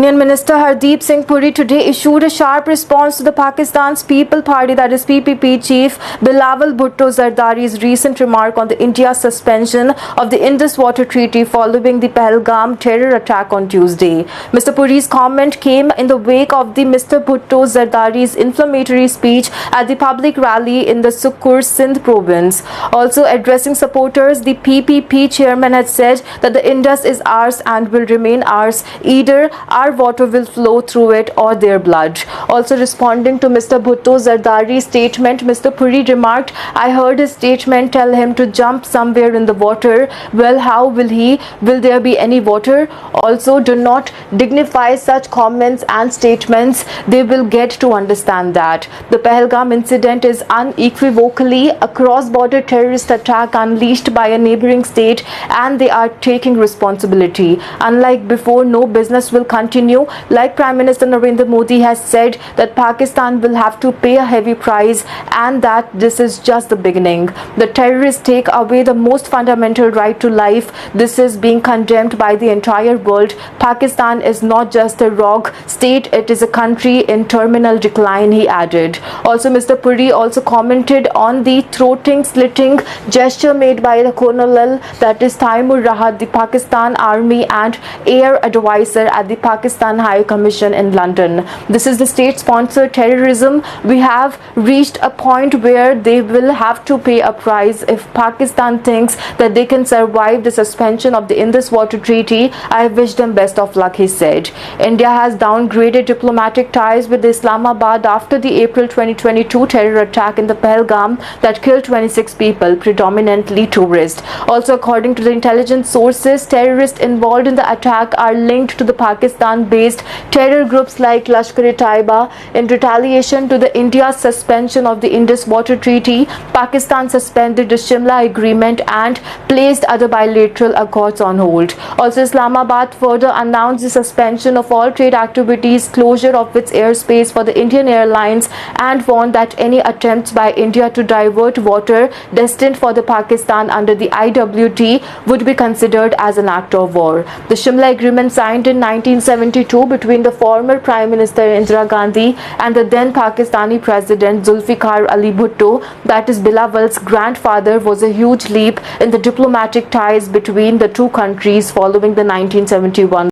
Union Minister Hardeep Singh Puri today issued a sharp response to the Pakistan's People Party, that is PPP chief Bilawal Bhutto Zardari's recent remark on the India's suspension of the Indus Water Treaty following the Pahalgam terror attack on Tuesday. Mr. Puri's comment came in the wake of the Mr. Bhutto Zardari's inflammatory speech at the public rally in the Sukkur, Sindh province. Also addressing supporters, the PPP chairman had said that the Indus is ours and will remain ours. Either our water will flow through it or their blood. Also responding to Mr. Bhutto Zardari's statement, Mr. Puri remarked, "I heard his statement tell him to jump somewhere in the water. Well, how will he? Will there be any water?" Also, do not dignify such comments and statements. They will get to understand that. The Pahalgam incident is unequivocally a cross-border terrorist attack unleashed by a neighboring state, and they are taking responsibility. Unlike before, no business will continue. Like Prime Minister Narendra Modi has said that Pakistan will have to pay a heavy price and that this is just the beginning. The terrorists take away the most fundamental right to life. This is being condemned by the entire world. Pakistan is not just a rogue state, it is a country in terminal decline, he added. Also, Mr. Puri also commented on the throat-slitting gesture made by the Colonel, that is Taimur Rahat, the Pakistan Army and Air Advisor at the Pakistan High Commission in London. This is the state-sponsored terrorism. We have reached a point where they will have to pay a price. If Pakistan thinks that they can survive the suspension of the Indus Water Treaty, I wish them best of luck, he said. India has downgraded diplomatic ties with Islamabad after the April 2022 terror attack in the Pahalgam that killed 26 people, predominantly tourists. Also, according to the intelligence sources, terrorists involved in the attack are linked to the Pakistan-based terror groups like Lashkar-e-Taiba. In retaliation to the India's suspension of the Indus Water Treaty, Pakistan suspended the Shimla Agreement and placed other bilateral accords on hold. Also, Islamabad further announced the suspension of all trade activities, closure of its airspace for the Indian Airlines, and warned that any attempts by India to divert water destined for the Pakistan under the IWT would be considered as an act of war. The Shimla Agreement, signed in 1972 between the former Prime Minister Indira Gandhi and the then Pakistani President Zulfikar Ali Bhutto, that is Bilawal's grandfather, was a huge leap in the diplomatic ties between the two countries following the 1971